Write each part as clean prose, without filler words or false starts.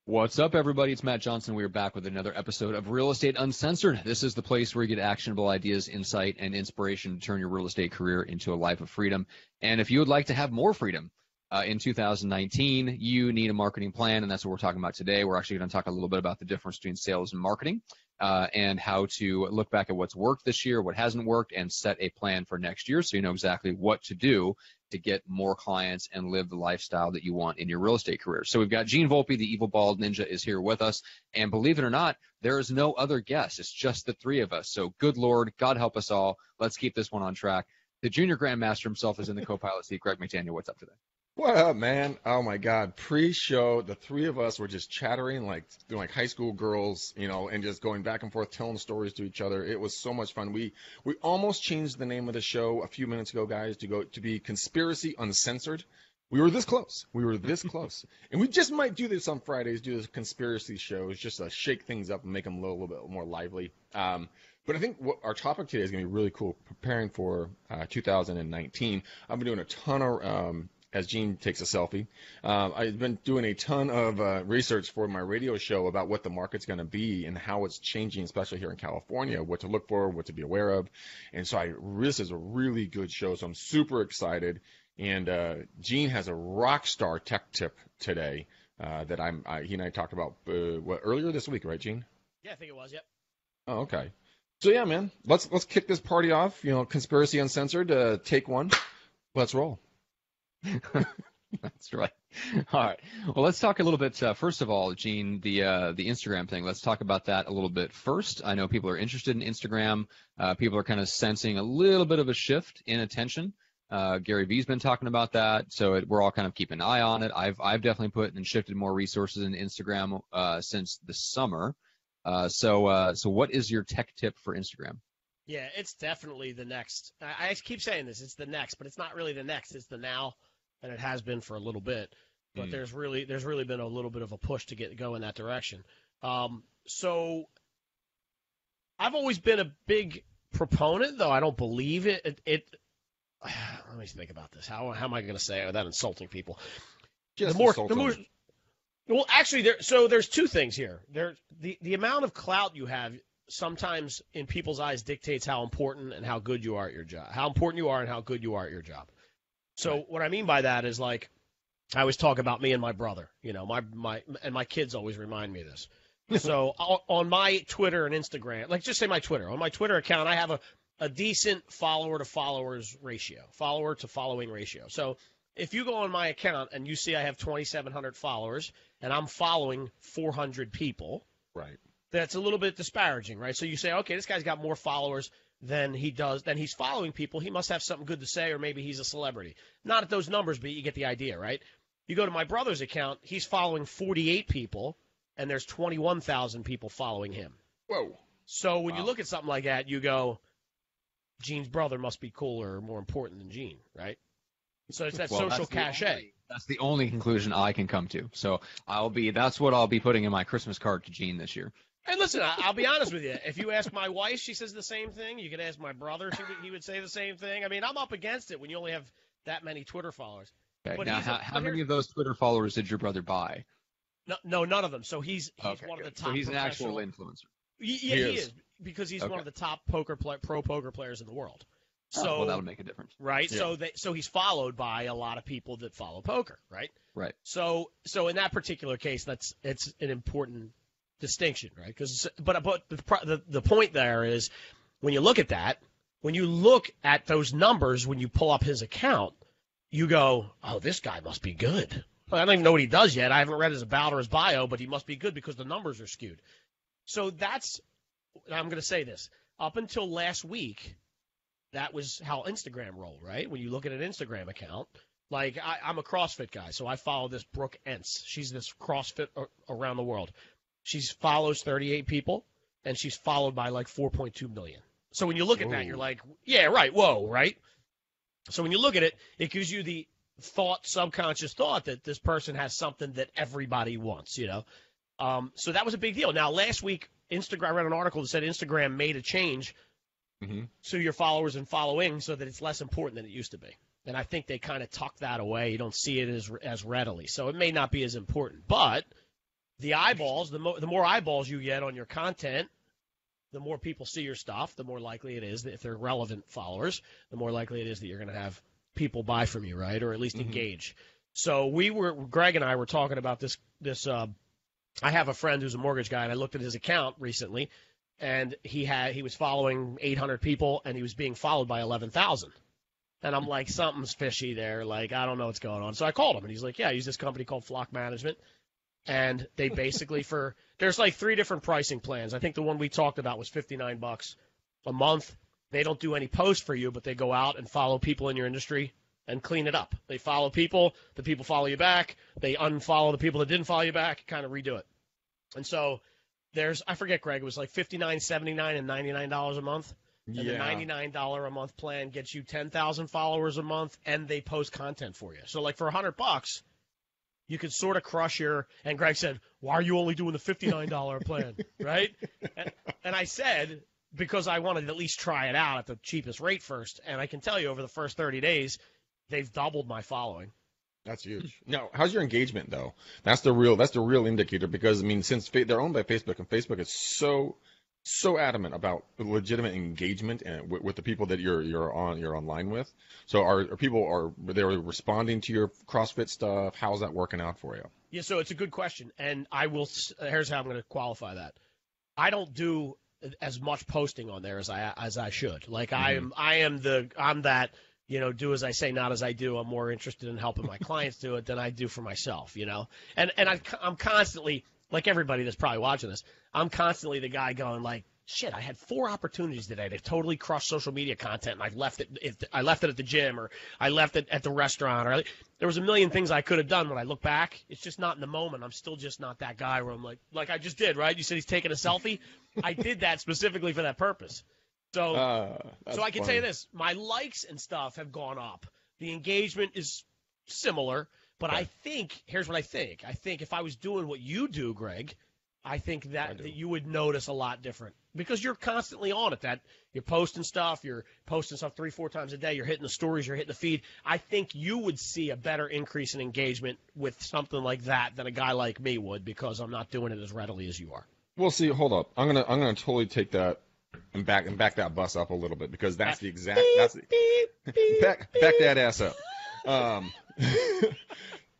What's up, everybody? It's Matt Johnson. We are back with another episode of Real Estate Uncensored. This is the place where you get actionable ideas, insight, and inspiration to turn your real estate career into a life of freedom. And if you would like to have more freedom in 2019, you need a marketing plan, and that's what we're talking about today. We're actually going to talk a little bit about the difference between sales and marketing and how to look back at what's worked this year, what hasn't worked, and set a plan for next year so you know exactly what to do to get more clients and live the lifestyle that you want in your real estate career. So we've got Gene Volpe, the evil bald ninja, is here with us. And believe it or not, there is no other guest. It's just the three of us. So good Lord, God help us all. Let's keep this one on track. The junior grandmaster himself is in the co-pilot seat. Greg McDaniel, what's up today? What up, man? Oh my God. Pre-show, the three of us were just chattering like high school girls, and just going back and forth, telling stories to each other. It was so much fun. We almost changed the name of the show a few minutes ago, guys, to be Conspiracy Uncensored. We were this close. And we just might do this on Fridays, do this conspiracy shows, just to shake things up and make them a little bit more lively. But I think what our topic today is going to be really cool, preparing for 2019. I've been doing a ton of as Gene takes a selfie. I've been doing a ton of research for my radio show about what the market's going to be and how it's changing, especially here in California, what to look for, what to be aware of. And so this is a really good show, so I'm super excited. And Gene has a rock star tech tip today that he and I talked about earlier this week, right, Gene? Yeah, I think it was, yep. Oh, okay. So, yeah, man, let's kick this party off. Conspiracy Uncensored, take one. Let's roll. That's right. All right. Well, let's talk a little bit. First of all, Gene, the Instagram thing. Let's talk about that a little bit first. I know people are interested in Instagram. People are kind of sensing a little bit of a shift in attention. Gary Vee's been talking about that, so we're all kind of keeping an eye on it. I've definitely put and shifted more resources in Instagram since the summer. So what is your tech tip for Instagram? Yeah, it's definitely the next. I keep saying this. It's the next, but it's not really the next. It's the now. And it has been for a little bit, but there's really been a little bit of a push to go in that direction. So I've always been a big proponent, though I don't believe it. Let me think about this. How am I going to say it without insulting people? Well, actually, there's two things here. The amount of clout you have sometimes in people's eyes dictates how important and how good you are at your job. How important you are and how good you are at your job. So what I mean by that is, like, I always talk about me and my brother, my kids always remind me of this. So on my Twitter and Instagram, like just say my Twitter, on my Twitter account, I have a decent follower to following ratio. So if you go on my account and you see I have 2,700 followers and I'm following 400 people, right? That's a little bit disparaging, right? So you say, okay, this guy's got more followers than he's following people. He must have something good to say, or maybe he's a celebrity. Not at those numbers, but you get the idea, right? You go to my brother's account, he's following 48 people, and there's 21,000 people following him. Whoa. So when you look at something like that, you go, Gene's brother must be cooler or more important than Gene, right? So it's that social cachet. That's the only conclusion I can come to. So that's what I'll be putting in my Christmas card to Gene this year. And listen, I'll be honest with you. If you ask my wife, she says the same thing. You could ask my brother, he would say the same thing. I mean, I'm up against it when you only have that many Twitter followers. Okay. But now, how many of those Twitter followers did your brother buy? No, none of them. So he's one of the top. So he's an actual influencer. Yeah, he is, because he's one of the top pro poker players in the world. So well, that'll make a difference, right? Yeah. So he's followed by a lot of people that follow poker, right? Right. So in that particular case, it's an important distinction, right? But the point there is, when you look at that, when you look at those numbers, when you pull up his account, you go, oh, this guy must be good. Well, I don't even know what he does yet. I haven't read his about or his bio, but he must be good because the numbers are skewed. So I'm going to say this. Up until last week, that was how Instagram rolled, right? When you look at an Instagram account, like I'm a CrossFit guy, so I follow this Brooke Entz. She's this CrossFit around the world. She follows 38 people, and she's followed by like 4.2 million. So when you look at that, you're like, yeah, right, whoa, right? So when you look at it, it gives you the subconscious thought that this person has something that everybody wants, So that was a big deal. Now, last week, I read an article that said Instagram made a change to your followers and following so that it's less important than it used to be. And I think they kind of tuck that away. You don't see it as readily. So it may not be as important. But the eyeballs, the more eyeballs you get on your content, the more people see your stuff, the more likely it is that if they're relevant followers, the more likely it is that you're going to have people buy from you, right? Or at least engage. So Greg and I were talking about this, I have a friend who's a mortgage guy, and I looked at his account recently, and he was following 800 people, and he was being followed by 11,000. And I'm like, something's fishy there. Like, I don't know what's going on. So I called him, and he's like, yeah, I use this company called Flock Management. And they basically there's like 3 different pricing plans. I think the one we talked about was $59 a month. They don't do any posts for you, but they go out and follow people in your industry and clean it up. They follow people, the people follow you back. They unfollow the people that didn't follow you back, kind of redo it. And so I forget, Greg, it was like $59, $79, and $99 a month. And the $99 a month plan gets you 10,000 followers a month, and they post content for you. So like for $100, you could sort of crush and Greg said, why are you only doing the $59 plan, right? And I said, because I wanted to at least try it out at the cheapest rate first. And I can tell you over the first 30 days, they've doubled my following. That's huge. Now, how's your engagement though? That's the real indicator, because I mean, since they're owned by Facebook, and Facebook is so adamant about legitimate engagement and with the people that you're online with. So are people they're responding to your CrossFit stuff? How's that working out for you? Yeah, so it's a good question, and here's how I'm going to qualify that. I don't do as much posting on there as I should. Like I'm that, do as I say, not as I do. I'm more interested in helping my clients do it than I do for myself, And I'm constantly, like everybody that's probably watching this, I'm constantly the guy going like, shit, I had 4 opportunities today to totally crush social media content, and I left it at the gym, or I left it at the restaurant, or there was a million things I could have done. When I look back, it's just not in the moment. I'm still just not that guy where I'm like I just did, right? You said he's taking a selfie. I did that specifically for that purpose. So I can tell you this, my likes and stuff have gone up. The engagement is similar, but I think, here's what I think. I think if I was doing what you do, Greg, I think that you would notice a lot different, because you're constantly on it. That you're posting stuff 3-4 times a day. You're hitting the stories, you're hitting the feed. I think you would see a better increase in engagement with something like that than a guy like me would, because I'm not doing it as readily as you are. Well, see, hold up. I'm gonna totally take that and back that bus up a little bit, because that's the exact back that ass up.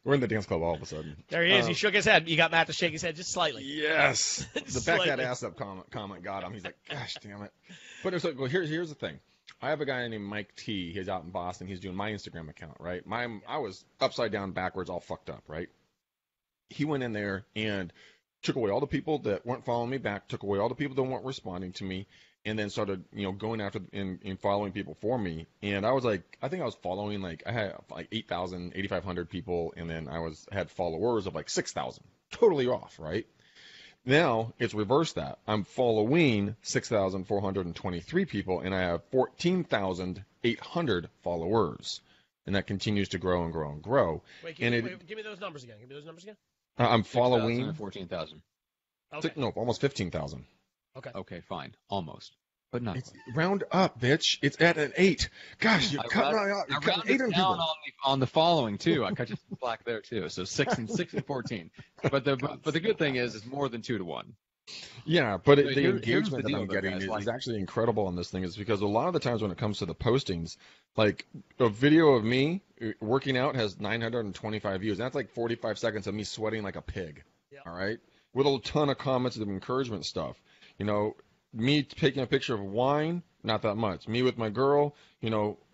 We're in the dance club all of a sudden. There he is. He shook his head. You got Matt to shake his head just slightly. Yes. The back that ass up comment got him. He's like, gosh, damn it. But it's like, well, here's the thing. I have a guy named Mike T. He's out in Boston. He's doing my Instagram account, right? I was upside down, backwards, all fucked up, right? He went in there and took away all the people that weren't following me back, took away all the people that weren't responding to me, and then started, going after and following people for me. And I was like, I think I was following, I had 8,000, 8,500 people, and then I had followers of 6,000. Totally off, right? Now it's reversed that. I'm following 6,423 people, and I have 14,800 followers. And that continues to grow and grow and grow. Wait, give me those numbers again. I'm following 14,000. Okay. No, almost 15,000. Okay, fine. Almost. But not It's round up, bitch. It's at an 8. Gosh, you're cutting out. You're cutting 8 on people. On the following too. I cut you some slack there too. So 6 and 14. But the good thing is it's more than 2 to 1. Yeah, but So the engagement that I'm getting is actually incredible on this thing. Is because a lot of the times when it comes to the postings, like a video of me working out has 925 views. That's 45 seconds of me sweating like a pig. Yeah. All right, with a ton of comments of encouragement stuff. Me taking a picture of wine, not that much. Me with my girl,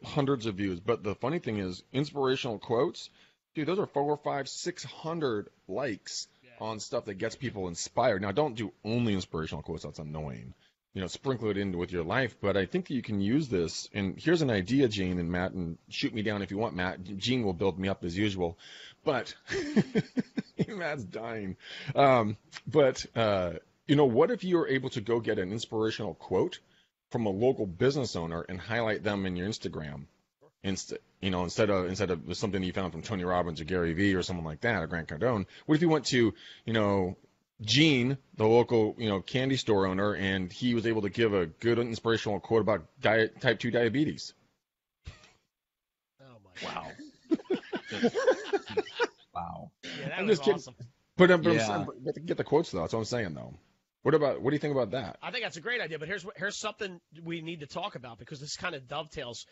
hundreds of views. But the funny thing is, inspirational quotes, dude, those are 400, 500, 600 likes on stuff that gets people inspired. Now, don't do only inspirational quotes. That's annoying. Sprinkle it in with your life. But I think that you can use this. And here's an idea, Gene and Matt, and shoot me down if you want, Matt. Gene will build me up as usual. But Matt's dying. What if you were able to go get an inspirational quote from a local business owner and highlight them in your Instagram, instead of something you found from Tony Robbins or Gary Vee or someone like that, or Grant Cardone? What if you went to, Gene, the local, candy store owner, and he was able to give a good inspirational quote about type 2 diabetes? Oh my! Wow. Wow. Yeah, that was awesome. But Yeah. get the quotes though. That's what I'm saying though. What do you think about that? I think that's a great idea, but here's something we need to talk about because this kind of dovetails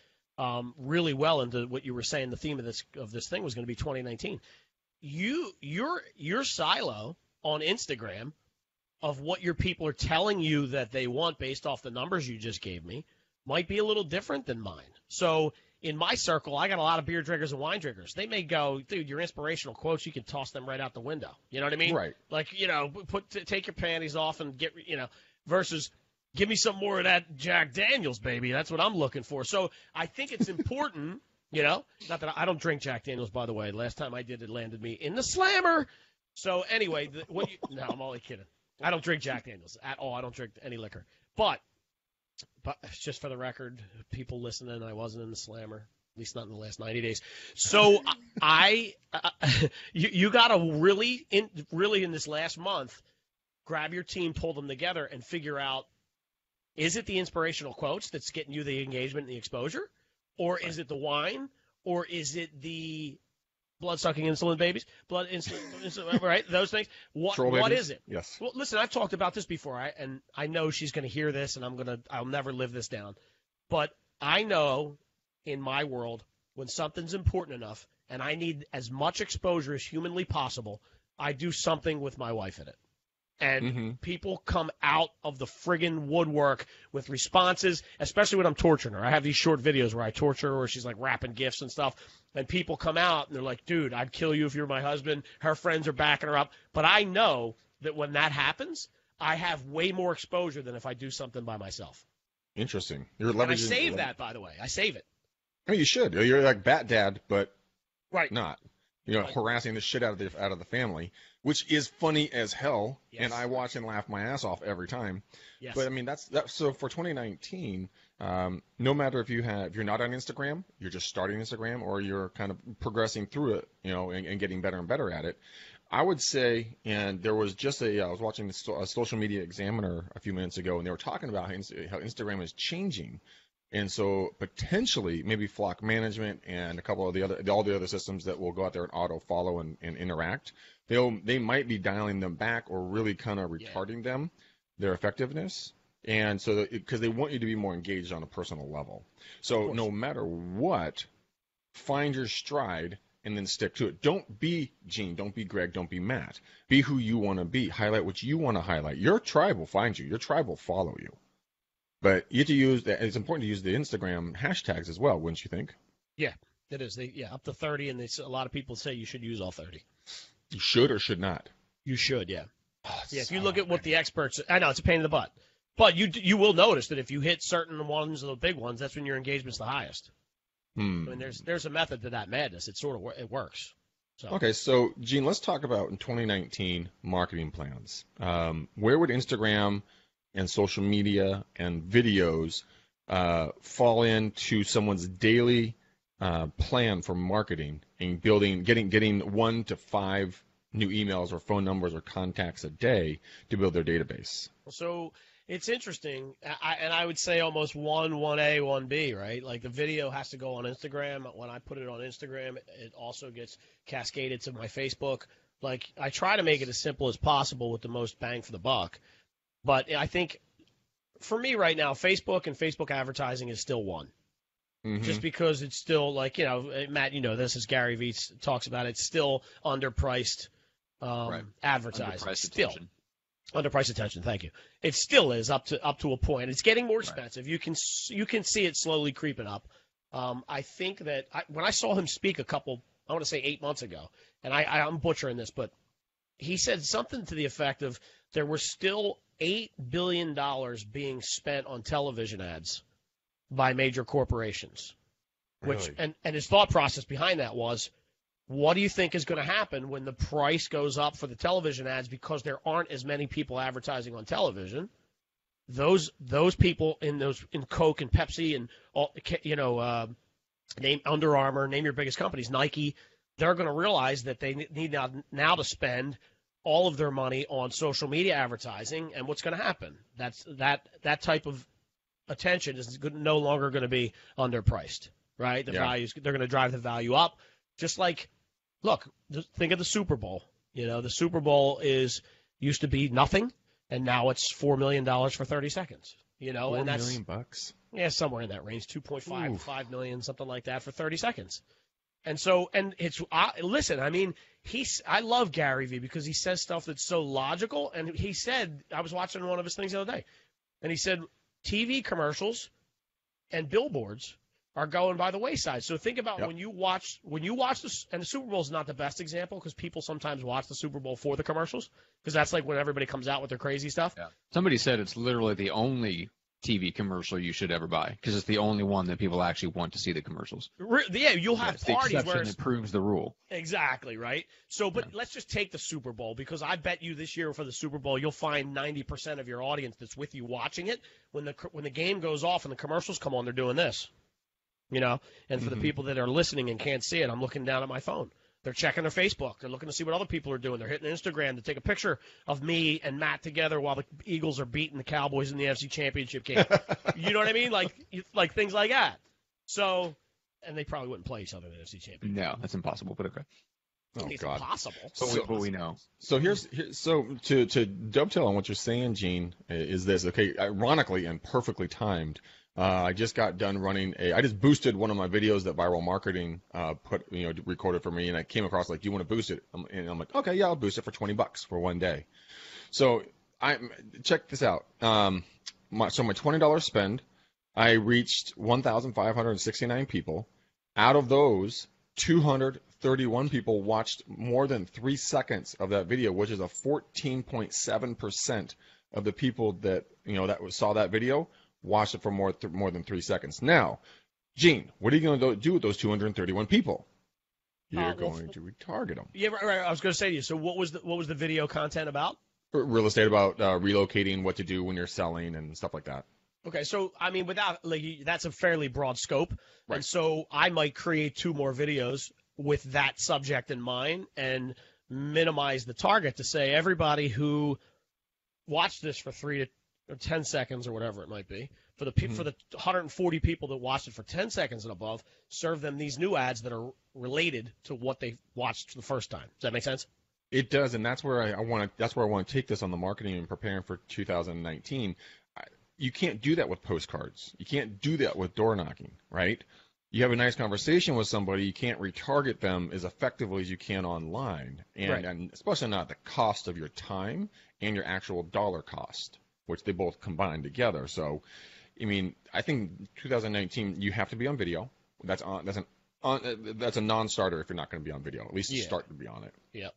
really well into what you were saying. The theme of this thing was going to be 2019. Your silo on Instagram of what your people are telling you that they want based off the numbers you just gave me might be a little different than mine. So in my circle, I got a lot of beer drinkers and wine drinkers. They may go, dude, your inspirational quotes, you can toss them right out the window. You know what I mean? Right. Like, take your panties off and get, versus give me some more of that Jack Daniels, baby. That's what I'm looking for. So I think it's important, not that I don't drink Jack Daniels, by the way. Last time I did, it landed me in the slammer. So anyway, no, I'm only kidding. I don't drink Jack Daniels at all. I don't drink any liquor. But just for the record, people listening, I wasn't in the slammer, at least not in the last 90 days. So you got to really in this last month, grab your team, pull them together, and figure out, is it the inspirational quotes that's getting you the engagement and the exposure? Or is it the wine? Or is it the blood-sucking insulin babies? Blood insulin, right? Those things. What is it? Yes. Well, listen, I've talked about this before, and I know she's going to hear this, and I'll never live this down. But I know in my world, when something's important enough and I need as much exposure as humanly possible, I do something with my wife in it. And people come out of the friggin' woodwork with responses, especially when I'm torturing her. I have these short videos where I torture her, where she's like wrapping gifts and stuff. And people come out and they're like, dude, I'd kill you if you're my husband. Her friends are backing her up. But I know that when that happens, I have way more exposure than if I do something by myself. Interesting. You're leveraging. And I save that, by the way. I save it. I mean, you should. You're like Bat Dad, but right. not. Harassing the shit out of the family, which is funny as hell, yes. and I watch and laugh my ass off every time. Yes. But I mean, that's so for 2019. No matter if you're not on Instagram, you're just starting Instagram, or you're kind of progressing through it, and getting better and better at it. I would say, and there was just I was watching a Social Media Examiner a few minutes ago, and they were talking about how Instagram is changing. And so potentially maybe flock management and a couple of all the other systems that will go out there and auto follow and interact, they might be dialing them back or really kind of retarding their effectiveness. And so because they want you to be more engaged on a personal level. So no matter what, find your stride and then stick to it. Don't be Gene, don't be Greg, don't be Matt. Be who you want to be. Highlight what you want to highlight. Your tribe will find you. Your tribe will follow you. But you have to use that. It's important to use the Instagram hashtags as well, wouldn't you think? Yeah, it is. Up to 30, and a lot of people say you should use all 30. You should or should not? You should, yeah. If you look at what the experts, I know it's a pain in the butt, but you will notice that if you hit certain ones of the big ones, that's when your engagement's the highest. I mean, there's a method to that madness. It works. So. Okay, so Gene, let's talk about in 2019 marketing plans. Where would Instagram and social media and videos fall into someone's daily plan for marketing and getting 1 to 5 new emails or phone numbers or contacts a day to build their database? So it's interesting, and I would say almost 1A, 1B, right? Like the video has to go on Instagram. When I put it on Instagram, it also gets cascaded to my Facebook. Like I try to make it as simple as possible with the most bang for the buck. But I think for me right now, Facebook and Facebook advertising is still one. Just because it's still like, Matt, this as Gary Vee talks about, it's still underpriced advertising. Underpriced still. attention. Underpriced attention, thank you. It still is up to a point. It's getting more expensive. Right. You can see it slowly creeping up. I think that when I saw him speak I want to say 8 months ago, and I'm butchering this, but he said something to the effect of there were still $8 billion being spent on television ads by major corporations. Really? And his thought process behind that was, what do you think is going to happen when the price goes up for the television ads because there aren't as many people advertising on television? Those people in Coke and Pepsi and all, name Under Armour, name your biggest companies, Nike, they're going to realize that they need now to spend all of their money on social media advertising, and what's going to happen? That type of attention is no longer going to be underpriced, right? Values, they're going to drive the value up. Just like, look, think of the Super Bowl. You know, the Super Bowl used to be nothing, and now it's $4 million for 30 seconds. You know, $4 and that's million? Yeah, somewhere in that range, 2.5 Oof. 5 million, something like that for 30 seconds. And it's listen, I mean, I love Gary Vee because he says stuff that's so logical. And he said, I was watching one of his things the other day, and he said TV commercials and billboards are going by the wayside. So think about when you watch this, and the Super Bowl is not the best example because people sometimes watch the Super Bowl for the commercials because that's like when everybody comes out with their crazy stuff. Yeah. Somebody said it's literally the only TV commercial you should ever buy because it's the only one that people actually want to see the commercials. Yeah, you'll have parties where it proves the rule. Exactly, right? So, but let's just take the Super Bowl because I bet you this year for the Super Bowl you'll find 90% of your audience that's with you watching it when the game goes off and the commercials come on, they're doing this. You know, and for the people that are listening and can't see it, I'm looking down at my phone. They're checking their Facebook. They're looking to see what other people are doing. They're hitting Instagram to take a picture of me and Matt together while the Eagles are beating the Cowboys in the NFC Championship game. You know what I mean? Like things like that. So, and they probably wouldn't play each other in the NFC Championship. No, that's impossible, but okay. Oh, it's God. impossible. But we know. So so to dovetail on what you're saying, Gene, is this, okay, ironically and perfectly timed. I just got done running I just boosted one of my videos that Viral Marketing recorded for me, and I came across like, do you want to boost it? And I'm like, okay, yeah, I'll boost it for $20 for one day. So check this out. My $20 spend, I reached 1,569 people. Out of those, 231 people watched more than 3 seconds of that video, which is a 14.7% of the people that saw that video watched it for more than 3 seconds. Now, Gene, what are you going to do with those 231 people? You're going to retarget them. Yeah, right. I was going to say to you. So, what was the video content about? Real estate, about relocating, what to do when you're selling, and stuff like that. Okay, so I mean, that's a fairly broad scope, right. And so I might create 2 more videos with that subject in mind and minimize the target to say everybody who watched this for 3 or 10 seconds or whatever it might be, for the 140 people that watched it for 10 seconds and above, serve them these new ads that are related to what they watched the first time. Does that make sense? It does, and that's where I want to take this on the marketing and preparing for 2019. You can't do that with postcards. You can't do that with door knocking, right? You have a nice conversation with somebody, you can't retarget them as effectively as you can online, and especially not the cost of your time and your actual dollar cost, which they both combine together. So, I mean, I think 2019 you have to be on video. That's a non-starter if you're not going to be on video. At least start to be on it. Yeah.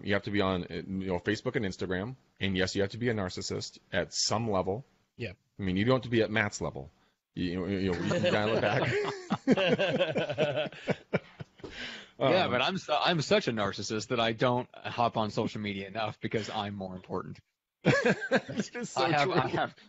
You have to be on Facebook and Instagram, and yes, you have to be a narcissist at some level. Yeah. I mean, you don't have to be at Matt's level. You can dial it back. Yeah, but I'm such a narcissist that I don't hop on social media enough because I'm more important. So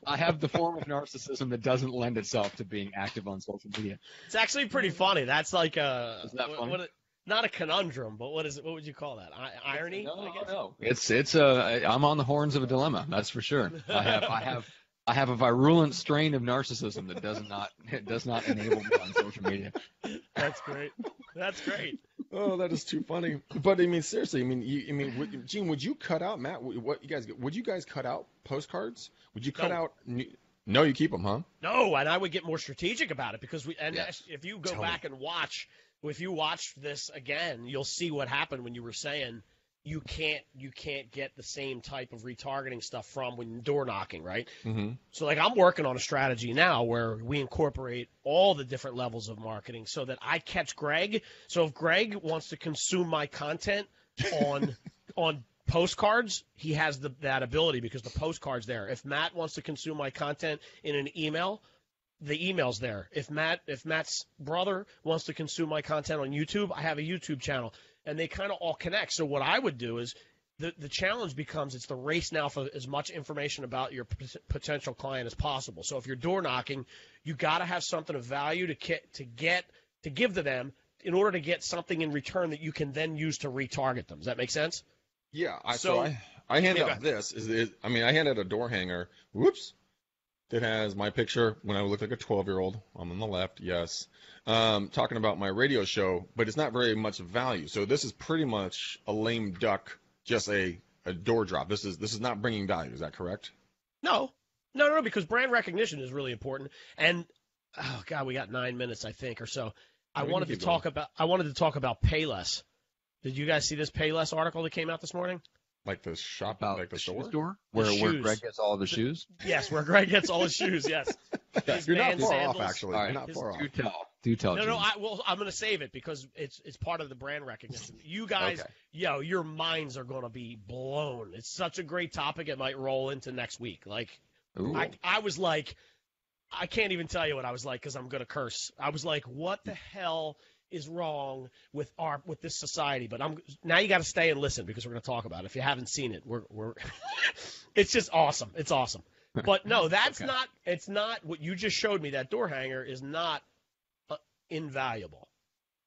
I have the form of narcissism that doesn't lend itself to being active on social media. It's actually pretty funny. That's like Isn't that funny? not a conundrum, but what would you call that? Irony? No. It's I'm on the horns of a dilemma. That's for sure. I have a virulent strain of narcissism that does not enable me on social media. That's great. That's great. Oh, that is too funny. But I mean, seriously, Gene, would you cut out, Matt? Would you guys cut out postcards? Would you cut out? No, you keep them, huh? No, and I would get more strategic about it because if you go back and watch, if you watch this again, you'll see what happened when you were saying you can't get the same type of retargeting stuff from when door knocking, right? Mm-hmm. So like I'm working on a strategy now where we incorporate all the different levels of marketing so that I catch Greg. So if Greg wants to consume my content on postcards, he has that ability because the postcard's there. If Matt wants to consume my content in an email, the email's there. If Matt's brother wants to consume my content on YouTube, I have a YouTube channel. And they kind of all connect. So what I would do is the challenge becomes it's the race now for as much information about your potential client as possible. So if you're door knocking, you got to have something of value to give to them in order to get something in return that you can then use to retarget them. Does that make sense? Yeah. I hand out this. I hand out a door hanger. Whoops. That has my picture when I look like a 12-year-old. I'm on the left, yes. Talking about my radio show, but it's not very much value. So this is pretty much a lame duck just a door drop. This is not bringing value. Is that correct? No, because brand recognition is really important. And oh God, we got 9 minutes, I think, or so. I wanted to talk about Payless. Did you guys see this Payless article that came out this morning? Like the shop, About like the shoe store? where Greg gets all of his shoes? Yes, where Greg gets all his shoes. Yes. You're not far sandals. off, actually. All right. You're not far off. Do tell. No, James. I'm going to save it because it's part of the brand recognition. You guys, your minds are going to be blown. It's such a great topic. It might roll into next week. Like, I was like, I can't even tell you what I was like because I'm going to curse. I was like, what the hell is wrong with this society? But now you got to stay and listen because we're going to talk about it. If you haven't seen it, we're it's just awesome. It's awesome. But no, that's not. It's not what you just showed me. That door hanger is not unvaluable.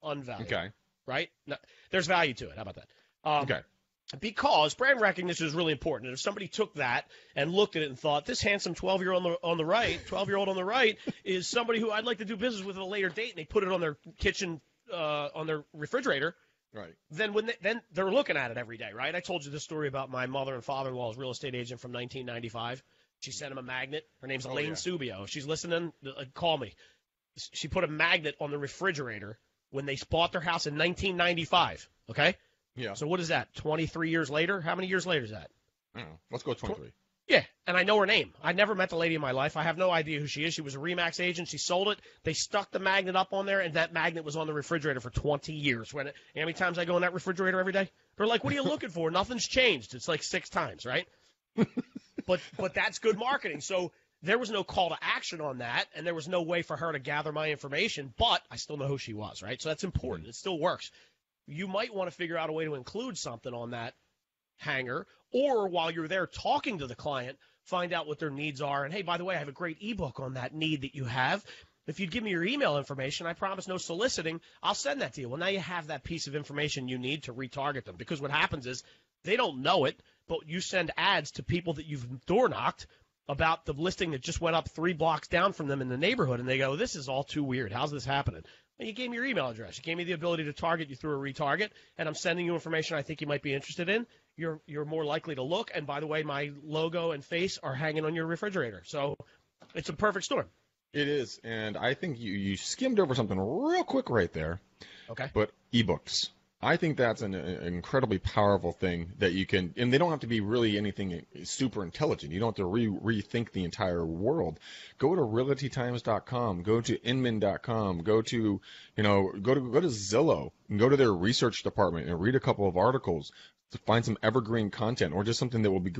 Okay. Right? No, there's value to it. How about that? Okay. Because brand recognition is really important. And if somebody took that and looked at it and thought, this handsome 12-year-old on the right is somebody who I'd like to do business with at a later date, and they put it on their kitchen, on their refrigerator, right? Then then they're looking at it every day, right? I told you this story about my mother and father-in-law's real estate agent from 1995. She sent him a magnet. Her name's Elaine Subio. If she's listening, call me. She put a magnet on the refrigerator when they bought their house in 1995, okay? Yeah. So what is that, 23 years later? How many years later is that? I don't know. Let's go with 23. Yeah, and I know her name. I never met the lady in my life. I have no idea who she is. She was a RE/MAX agent. She sold it. They stuck the magnet up on there, and that magnet was on the refrigerator for 20 years. You know how many times I go in that refrigerator every day? They're like, what are you looking for? Nothing's changed. It's like 6 times, right? But that's good marketing. So there was no call to action on that, and there was no way for her to gather my information, but I still know who she was, right? So that's important. It still works. You might want to figure out a way to include something on that hanger, or while you're there talking to the client, find out what their needs are. And, hey, by the way, I have a great ebook on that need that you have. If you'd give me your email information, I promise no soliciting, I'll send that to you. Well, now you have that piece of information you need to retarget them, because what happens is they don't know it, but you send ads to people that you've door knocked about the listing that just went up 3 blocks down from them in the neighborhood, and they go, this is all too weird. How's this happening? Well, you gave me your email address. You gave me the ability to target you through a retarget, and I'm sending you information I think you might be interested in. You're more likely to look, and by the way, my logo and face are hanging on your refrigerator. So it's a perfect storm. It is, and I think you skimmed over something real quick right there. Okay. But ebooks. I think that's an incredibly powerful thing that you can, and they don't have to be really anything super intelligent. You don't have to rethink the entire world. Go to realtytimes.com, go to inman.com, go to Zillow, and go to their research department and read a couple of articles to find some evergreen content, or just something that will be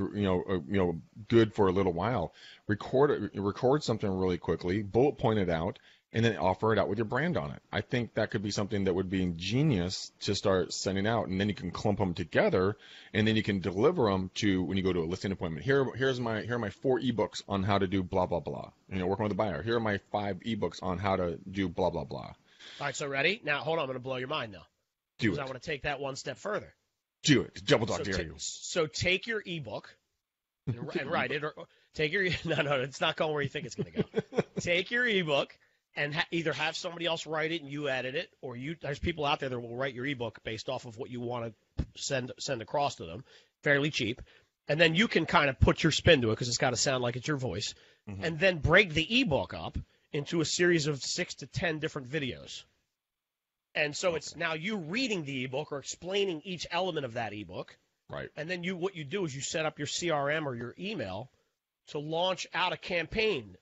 good for a little while. Record something really quickly, bullet point it out, and then offer it out with your brand on it. I think that could be something that would be ingenious to start sending out, and then you can clump them together, and then you can deliver them to when you go to a listing appointment. Here are my 4 ebooks on how to do blah blah blah. Working with a buyer. Here are my 5 ebooks on how to do blah blah blah. All right, so ready? Now hold on, I'm going to blow your mind now. Do it. I want to take that one step further. Do it. Double dog dare you. So take your ebook and write it, or take your no, it's not going where you think it's going to go. Take your ebook and either have somebody else write it and you edit it, or there's people out there that will write your ebook based off of what you want to send across to them, fairly cheap, and then you can kind of put your spin to it because it's got to sound like it's your voice, and then break the ebook up into a series of 6 to 10 different videos. And so it's now you reading the ebook or explaining each element of that ebook. Right. And then what you do is you set up your CRM or your email to launch out a campaign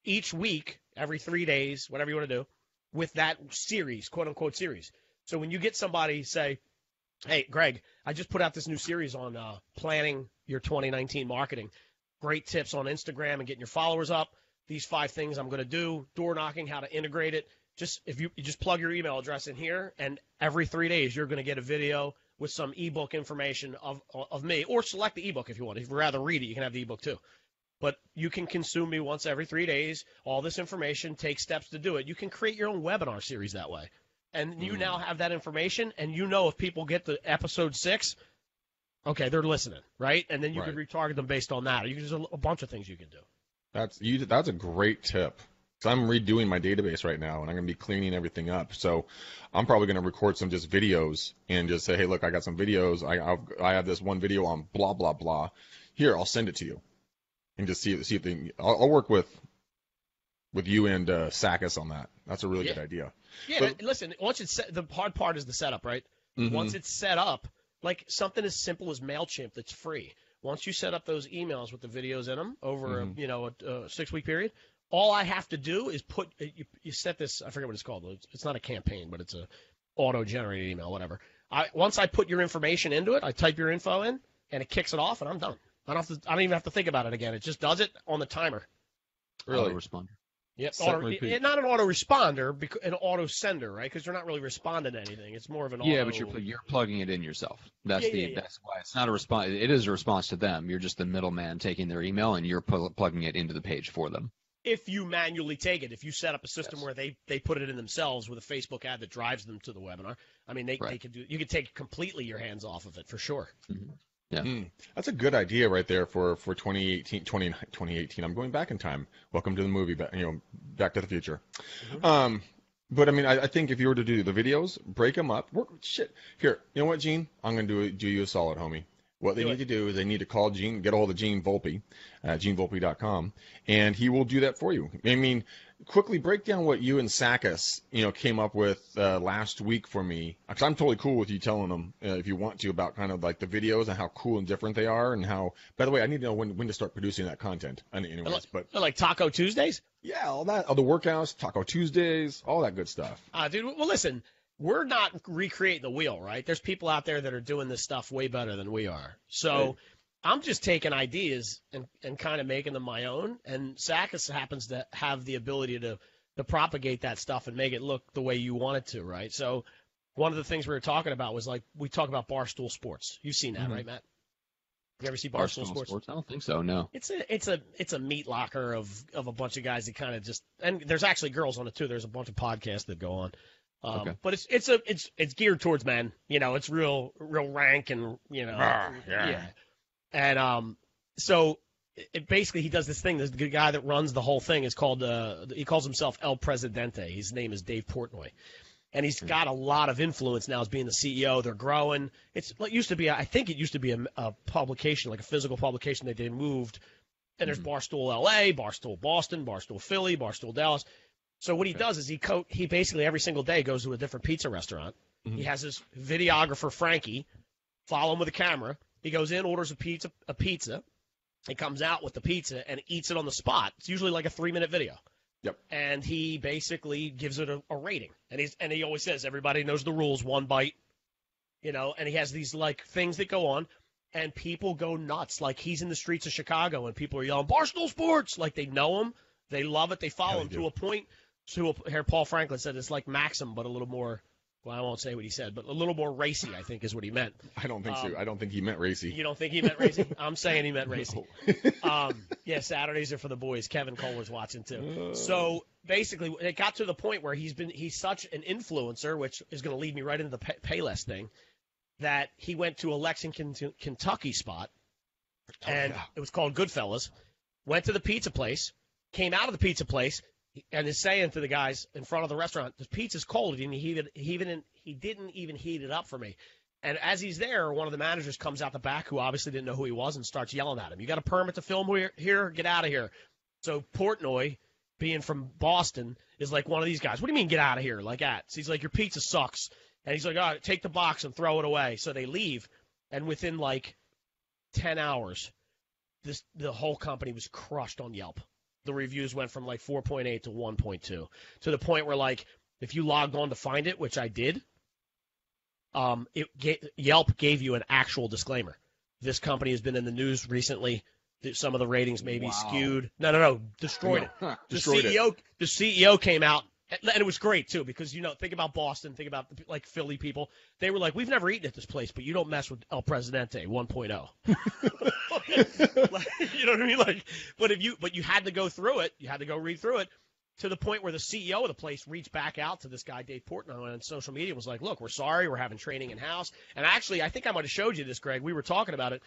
each week, every 3 days, whatever you want to do, with that series, quote unquote series. So when you get somebody say, hey, Greg, I just put out this new series on planning your 2019 marketing. Great tips on Instagram and getting your followers up. These 5 things I'm going to do, door knocking, how to integrate it. If you just plug your email address in here, and every 3 days you're going to get a video with some ebook information of me, or select the ebook if you want. If you'd rather read it, you can have the ebook too. But you can consume me once every 3 days, all this information, take steps to do it. You can create your own webinar series that way. And you now have that information, and if people get to episode 6, okay, they're listening, right? And then you can retarget them based on that. There's a bunch of things you can do. That's a great tip. So I'm redoing my database right now, and I'm going to be cleaning everything up. So I'm probably going to record some just videos and just say, hey, look, I got some videos. I have this one video on blah, blah, blah. Here, I'll send it to you. And just see if they, I'll work with you and Sakis on that. That's a really good idea. Yeah, but, listen, once it's set, the hard part is the setup, right? Mm-hmm. Once it's set up, like something as simple as MailChimp that's free. Once you set up those emails with the videos in them over a 6-week period, all I have to do is you set this, I forget what it's called. It's not a campaign, but it's a auto-generated email, whatever. Once I put your information into it, I type your info in, and it kicks it off, and I'm done. I don't even have to think about it again. It just does it on the timer. Really? Autoresponder. Yep. Not an autoresponder, an auto sender, right? Because they're not really responding to anything. It's more of an auto. Yeah, but you're plugging it in yourself. That's why it's not a response. It is a response to them. You're just the middleman taking their email, and you're plugging it into the page for them. If you manually take it, if you set up a system where they put it in themselves with a Facebook ad that drives them to the webinar, I mean, they can do. You can take completely your hands off of it for sure. Mm-hmm. Yeah. That's a good idea right there for 2018. I'm going back in time. Welcome to the movie, Back to the Future. Mm-hmm. But I mean, I think if you were to do the videos, break them up. Here, you know what, Gene? I'm going to do you a solid, homie. What they need to do is they need to call Gene, get a hold of Gene Volpe, GeneVolpe.com, and he will do that for you. I mean, quickly break down what you and Sakis, came up with last week for me. Because I'm totally cool with you telling them, if you want to, about kind of like the videos and how cool and different they are, and how. By the way, I need to know when to start producing that content. Anyways, like Taco Tuesdays. Yeah, all that, all the workouts, Taco Tuesdays, all that good stuff. Dude, well, listen. We're not recreating the wheel, right? There's people out there that are doing this stuff way better than we are. So I'm just taking ideas and kind of making them my own. And Sakis happens to have the ability to propagate that stuff and make it look the way you want it to, right? So one of the things we were talking about was like we talk about Barstool Sports. You've seen that, right, Matt? You ever see Barstool Sports? I don't think so. No. It's a meat locker of a bunch of guys that kind of just, and there's actually girls on it too. There's a bunch of podcasts that go on. But it's geared towards men, it's real rank and, yeah. And, so basically he does this thing. The guy that runs the whole thing is called, he calls himself El Presidente. His name is Dave Portnoy. And he's got a lot of influence now as being the CEO. They're growing. I think it used to be a publication, like a physical publication that they moved. And there's Barstool LA, Barstool Boston, Barstool Philly, Barstool Dallas. So what he does is he basically every single day goes to a different pizza restaurant. Mm-hmm. He has his videographer, Frankie, follow him with a camera. He goes in, orders a pizza. He comes out with the pizza and eats it on the spot. It's usually like a 3-minute video. Yep. And he basically gives it a rating. And he always says, everybody knows the rules, 1 bite. And he has these like things that go on. And people go nuts. Like he's in the streets of Chicago and people are yelling, Barstool Sports! Like they know him. They love it. They follow him to a point. Here, Paul Franklin said it's like Maxim, but a little more. Well, I won't say what he said, but a little more racy, I think, is what he meant. I don't think so. I don't think he meant racy. You don't think he meant racy? I'm saying he meant racy. Yeah, Saturdays are for the boys. Kevin Kohler's watching too. So basically, it got to the point where he's such an influencer, which is going to lead me right into the Payless thing, that he went to a Lexington, Kentucky spot, and it was called Goodfellas. Went to the pizza place, came out of the pizza place. And is saying to the guys in front of the restaurant, "The pizza's cold. He didn't even heat it up for me." And as he's there, one of the managers comes out the back, who obviously didn't know who he was, and starts yelling at him. "You got a permit to film here? Get out of here!" So Portnoy, being from Boston, is like one of these guys. What do you mean get out of here? Like that? So he's like, "Your pizza sucks," and he's like, "All right, take the box and throw it away." So they leave, and within like 10 hours, the whole company was crushed on Yelp. The reviews went from like 4.8 to 1.2 to the point where, like, if you logged on to find it, which I did, Yelp gave you an actual disclaimer. This company has been in the news recently. Some of the ratings may be skewed. No, destroyed it. The CEO came out, and it was great too, because think about Boston, think about like Philly people. They were like, "We've never eaten at this place, but you don't mess with El Presidente 1.0." Like, you know what I mean? Like, but you had to go through it. You had to go read through it to the point where the CEO of the place reached back out to this guy, Dave Portnoy, on social media and was like, "Look, we're sorry. We're having training in house." And actually, I think I might have showed you this, Greg. We were talking about it.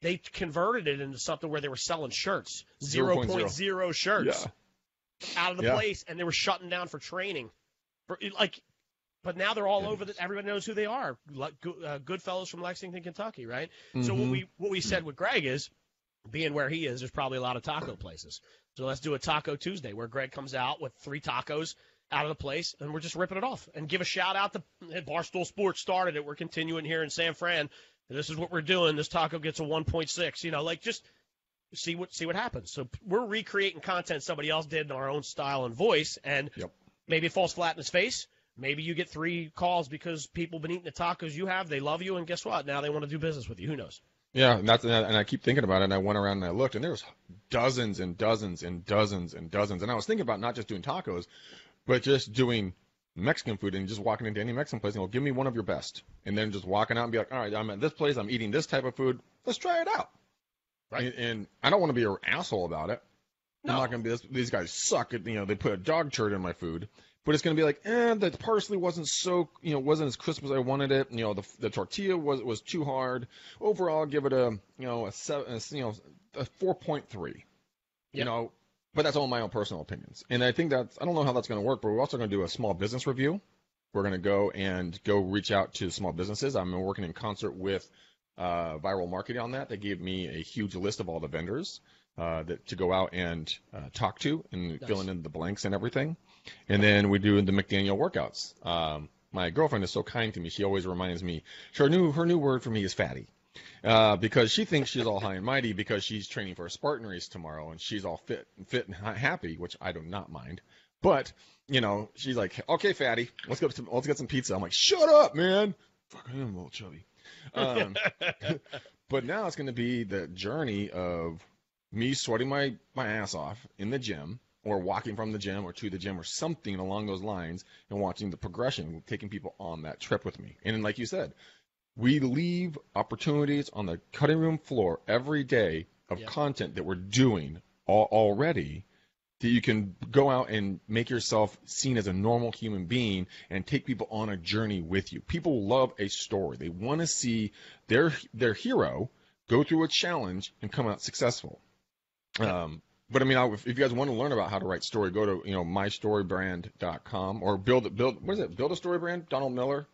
They converted it into something where they were selling shirts, 0.0 shirts. Yeah. out of the place, and they were shutting down for training. But now they're all over. Everybody knows who they are. Good fellows from Lexington, Kentucky, right? Mm-hmm. So what we said with Greg is, being where he is, there's probably a lot of taco places. So let's do a Taco Tuesday where Greg comes out with 3 tacos out of the place, and we're just ripping it off. And give a shout-out to Barstool Sports started it. We're continuing here in San Fran. And this is what we're doing. This taco gets a 1.6. Just see what happens. So we're recreating content somebody else did in our own style and voice, and maybe it falls flat in his face. Maybe you get 3 calls because people been eating the tacos you have. They love you, and guess what? Now they want to do business with you. Who knows? Yeah, and I keep thinking about it, and I went around and I looked, and there was dozens and dozens and dozens and dozens. And I was thinking about not just doing tacos, but just doing Mexican food and just walking into any Mexican place and go, give me one of your best. And then just walking out and be like, all right, I'm at this place, I'm eating this type of food. Let's try it out. Right. And I don't want to be an asshole about it. No. I'm not going to be these guys suck at, they put a dog turd in my food. But it's going to be like, the parsley wasn't wasn't as crisp as I wanted it. The tortilla was too hard. Overall, I'll give it a 4.3. But that's all my own personal opinions. And I think I don't know how that's going to work, but we're also going to do a small business review. We're going to go reach out to small businesses. I'm working in concert with Viral Marketing on that. They gave me a huge list of all the vendors to go out and talk to and filling in the blanks and everything. And then we do the McDaniel workouts. My girlfriend is so kind to me. She always reminds me. Her new word for me is fatty, because she thinks she's all high and mighty because she's training for a Spartan race tomorrow and she's all fit and happy, which I do not mind. But she's like, okay, fatty, let's get some pizza. I'm like, shut up, man. Fuck, I am a little chubby. But now it's going to be the journey of me sweating my ass off in the gym, or walking from the gym or to the gym or something along those lines, and watching the progression, taking people on that trip with me. And like you said, we leave opportunities on the cutting room floor every day of content that we're doing already, that you can go out and make yourself seen as a normal human being and take people on a journey with you. People love a story. They want to see their hero go through a challenge and come out successful. But I mean, if you guys want to learn about how to write story, go to mystorybrand.com or build. What is it? Build a Story Brand. Donald Miller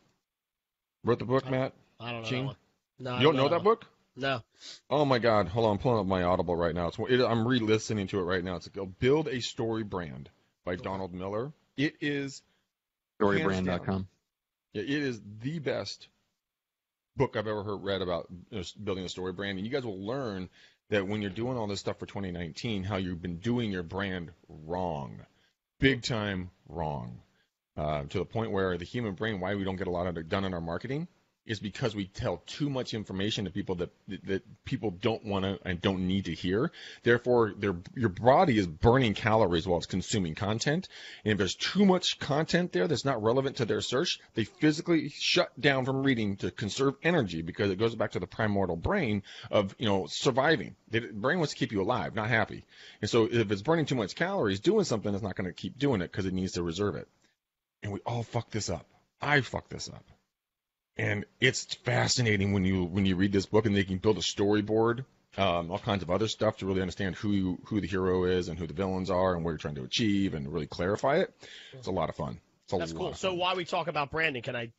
wrote the book. Matt, I don't know. That one. No, you don't know that book? No. Oh my God! Hold on, I'm pulling up my Audible right now. I'm re-listening to it right now. It's called Build a Story Brand by Donald Miller. It is storybrand.com. Yeah, it is the best book I've ever read about building a story brand, and you guys will learn that when you're doing all this stuff for 2019, how you've been doing your brand wrong, big time wrong, to the point where the human brain, why we don't get a lot of it done in our marketing, is because we tell too much information to people that people don't want to and don't need to hear. Therefore, your body is burning calories while it's consuming content. And if there's too much content there that's not relevant to their search, they physically shut down from reading to conserve energy, because it goes back to the primordial brain of surviving. The brain wants to keep you alive, not happy. And so if it's burning too much calories, doing something is not going to keep doing it because it needs to reserve it. And we all fuck this up. I fuck this up. And it's fascinating when you read this book, and they can build a storyboard, all kinds of other stuff to really understand who the hero is and who the villains are and what you're trying to achieve, and really clarify it. It's a lot of fun. That's cool. So while we talk about branding, can I,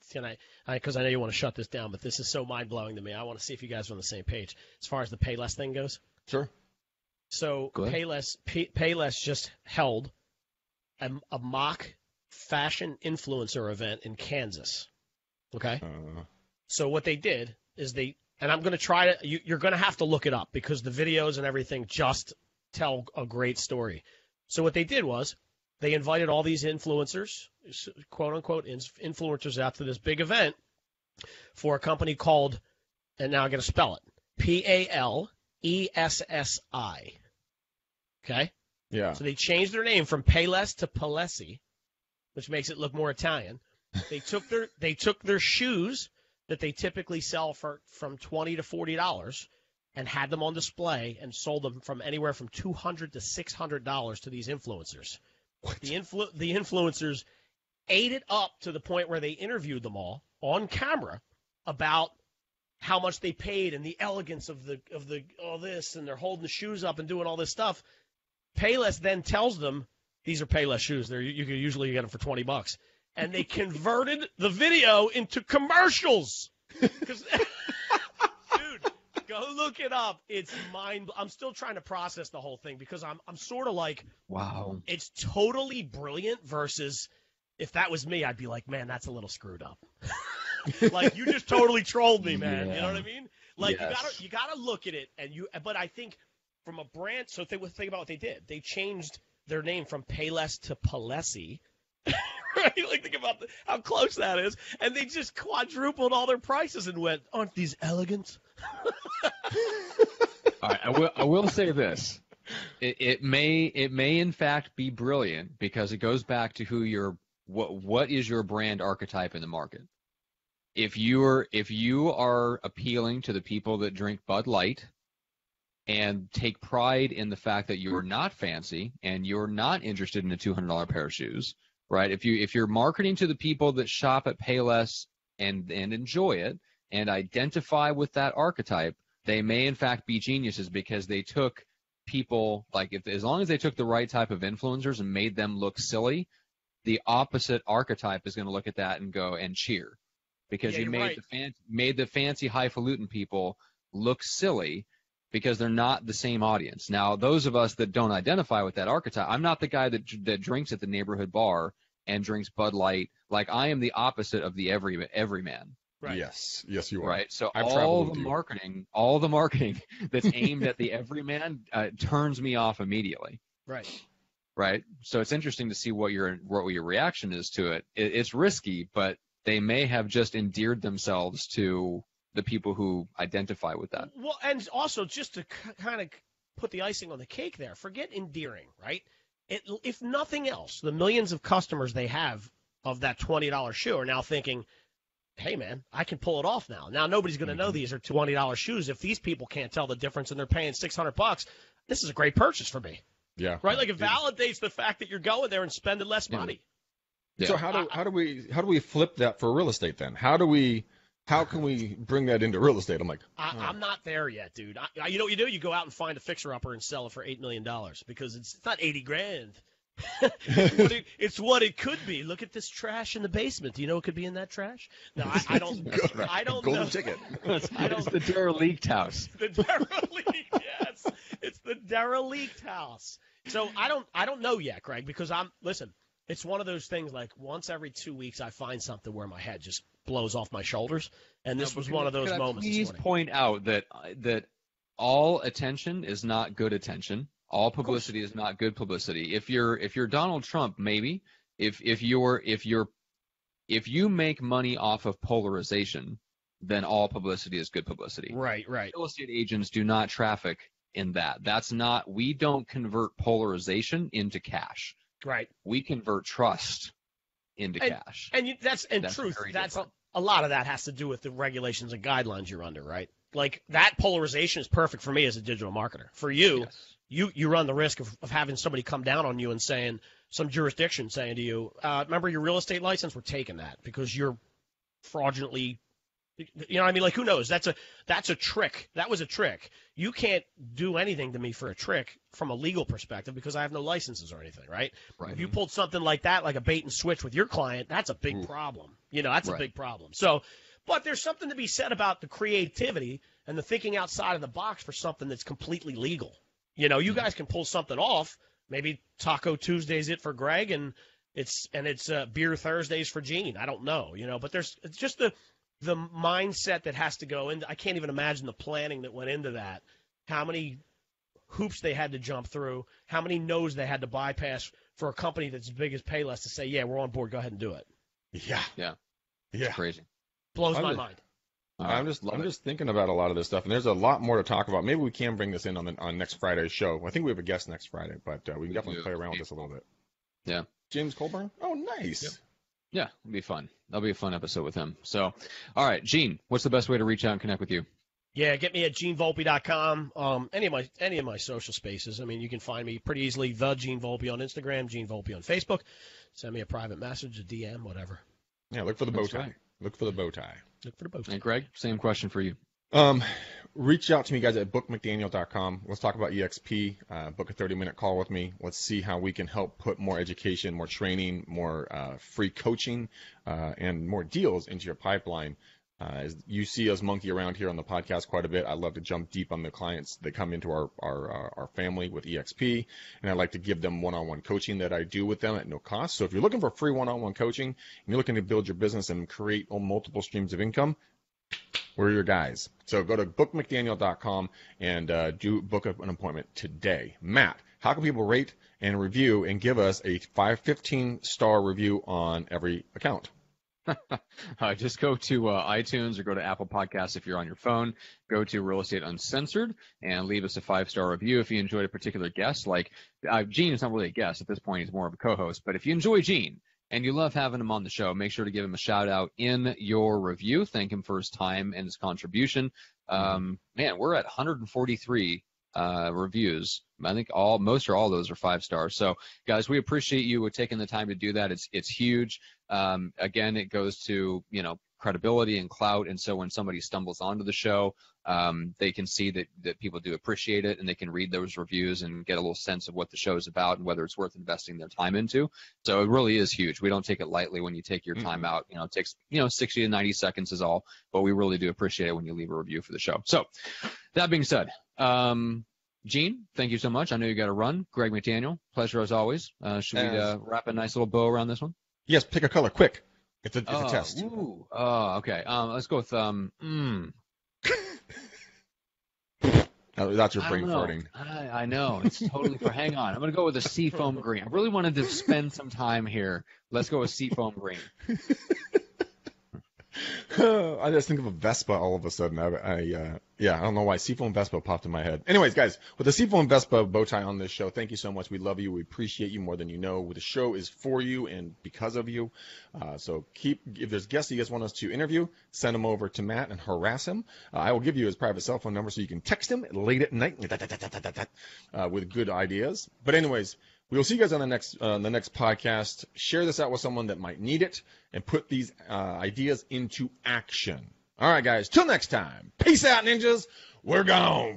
because I know you want to shut this down, but this is so mind blowing to me. I want to see if you guys are on the same page as far as the Payless thing goes. Sure. So Payless just held a mock fashion influencer event in Kansas. Okay. So what they did is and I'm going to try to, you're going to have to look it up because the videos and everything just tell a great story. So what they did was they invited all these influencers, quote unquote, influencers out to this big event for a company called, and now I'm going to spell it, Palessi. Okay. Yeah. So they changed their name from Payless to Palessi, which makes it look more Italian. They took their shoes that they typically sell for from $20 to $40 and had them on display and sold them from anywhere from $200 to $600 to these influencers. What? The influencers ate it up to the point where they interviewed them all on camera about how much they paid and the elegance of the all this, and they're holding the shoes up and doing all this stuff. Payless then tells them, these are Payless shoes. You can usually get them for $20. And they converted the video into commercials. 'Cause, dude, go look it up. It's I'm still trying to process the whole thing because I'm sort of like, wow, it's totally brilliant versus if that was me, I'd be like, man, that's a little screwed up. Like, you just totally trolled me, man. Yeah. You know what I mean? Like, Yes. you gotta look at it, but I think from a brand, so think about what they did. They changed their name from Payless to Palessi. Right? Like, think about how close that is. And they just quadrupled all their prices and went, aren't these elegant? All right, I will say this. It may in fact be brilliant because it goes back to what is your brand archetype in the market. If you are appealing to the people that drink Bud Light and take pride in the fact that you're not fancy and you're not interested in a $200 pair of shoes, right? If you're marketing to the people that shop at Payless and enjoy it and identify with that archetype, they may in fact be geniuses because they took people, like, as long as they took the right type of influencers and made them look silly, the opposite archetype is going to look at that and go and cheer because you made the fancy highfalutin people look silly because they're not the same audience. Now, those of us that don't identify with that archetype, I'm not the guy that drinks at the neighborhood bar and drinks Bud Light. Like, I am the opposite of the everyman. Right. Yes, you are. Right. So I've all traveled the marketing that's aimed at the everyman turns me off immediately. Right. Right. So it's interesting to see what your reaction is to it. It's risky, but they may have just endeared themselves to the people who identify with that. Well, and also just to kind of put the icing on the cake there, forget endearing, right? If nothing else, the millions of customers they have of that $20 shoe are now thinking, hey, man, I can pull it off now. Now nobody's going to know these are $20 shoes. If these people can't tell the difference and they're paying $600, this is a great purchase for me. Yeah. Right? Like, it validates the fact that you're going there and spending less money. Yeah. So how do we flip that for real estate then? How can we bring that into real estate? I'm like, I'm not there yet, dude. You know what you do? You go out and find a fixer-upper and sell it for $8 million because it's not $80,000. It's what it could be. Look at this trash in the basement. Do you know what could be in that trash? No, I don't. I don't golden know. ticket. It's the derelict house. The derelict, yes, it's the derelict house. So I don't know yet, Greg, because listen. It's one of those things like once every 2 weeks I find something where my head just blows off my shoulders, and this was one of those moments. Please point out that all attention is not good attention. All publicity is not good publicity. If you're Donald Trump, maybe. If you make money off of polarization, then all publicity is good publicity. Right. Real estate agents do not traffic in that. We don't convert polarization into cash. Right. We convert trust into cash. And that's truth. That's a lot of that has to do with the regulations and guidelines you're under, right? Like, that polarization is perfect for me as a digital marketer. For you, yes. you run the risk of having somebody come down on you and saying, some jurisdiction saying to you, remember your real estate license? We're taking that because you're fraudulently, you know what I mean? Like, who knows? That's a trick. That was a trick. You can't do anything to me for a trick from a legal perspective because I have no licenses or anything, right? Right. If you pulled something like that, like a bait and switch with your client, that's a big problem. You know, that's a big problem. So, but there's something to be said about the creativity and the thinking outside of the box for something that's completely legal. You know, you guys can pull something off. Maybe Taco Tuesday's it for Greg, and it's Beer Thursdays for Gene. I don't know, you know, but it's just the mindset that has to go in. I can't even imagine the planning that went into that. How many hoops they had to jump through, how many no's they had to bypass for a company that's as big as Payless to say, yeah, we're on board, go ahead and do it. Yeah. It's crazy. Blows my mind. I'm just thinking about a lot of this stuff, and there's a lot more to talk about. Maybe we can bring this in on next Friday's show. I think we have a guest next Friday, but we can definitely play around with this a little bit. Yeah. James Colburn? Oh, nice. Yep. Yeah, it'll be fun. That'll be a fun episode with him. So, all right, Gene, what's the best way to reach out and connect with you? Yeah, get me at GeneVolpe.com. Any of my social spaces. I mean, you can find me pretty easily. The Gene Volpe on Instagram, Gene Volpe on Facebook. Send me a private message, a DM, whatever. Yeah, look for the bow tie. Look for the bow tie. Look for the bow tie. And Greg, same question for you. Reach out to me, guys, at bookmcdaniel.com. Let's talk about EXP. Book a 30-minute call with me. Let's see how we can help put more education, more training, more free coaching, and more deals into your pipeline. As you see us monkey around here on the podcast quite a bit, I love to jump deep on the clients that come into our family with EXP, and I like to give them one-on-one coaching that I do with them at no cost. So if you're looking for free one-on-one coaching and you're looking to build your business and create multiple streams of income, we're your guys. So go to bookmcdaniel.com and book an appointment today. Matt, how can people rate and review and give us a 15-star review on every account? Just go to iTunes or go to Apple Podcasts if you're on your phone. Go to Real Estate Uncensored and leave us a 5-star review if you enjoyed a particular guest. Like Gene is not really a guest at this point; he's more of a co-host. But if you enjoy Gene and you love having him on the show, make sure to give him a shout out in your review. Thank him for his time and his contribution. Man, we're at 143 reviews. I think most or all of those are 5 stars. So guys, we appreciate you taking the time to do that. It's huge. Again, it goes to, credibility and clout. And so when somebody stumbles onto the show, they can see that people do appreciate it, and they can read those reviews and get a little sense of what the show is about and whether it's worth investing their time into. So it really is huge. We don't take it lightly when you take your time out. It takes, 60 to 90 seconds is all, but we really do appreciate it when you leave a review for the show. So that being said, Gene, thank you so much. I know you got to run. Greg McDaniel, pleasure as always. Should we wrap a nice little bow around this one? Yes, pick a color, quick. It's a test. Okay. Let's go with That's your brain farting. I know. It's totally for. Hang on. I'm going to go with a seafoam green. I really wanted to spend some time here. Let's go with seafoam green. I just think of a Vespa all of a sudden. I don't know why Seafoam Vespa popped in my head. Anyways, guys, with the Seafoam Vespa bow tie on this show, thank you so much. We love you. We appreciate you more than you know. The show is for you and because of you. So if there's guests you guys want us to interview, send them over to Matt and harass him. I will give you his private cell phone number so you can text him late at night with good ideas. But anyways, we will see you guys on the next podcast. Share this out with someone that might need it and put these ideas into action. All right, guys. Till next time. Peace out, ninjas. We're gone.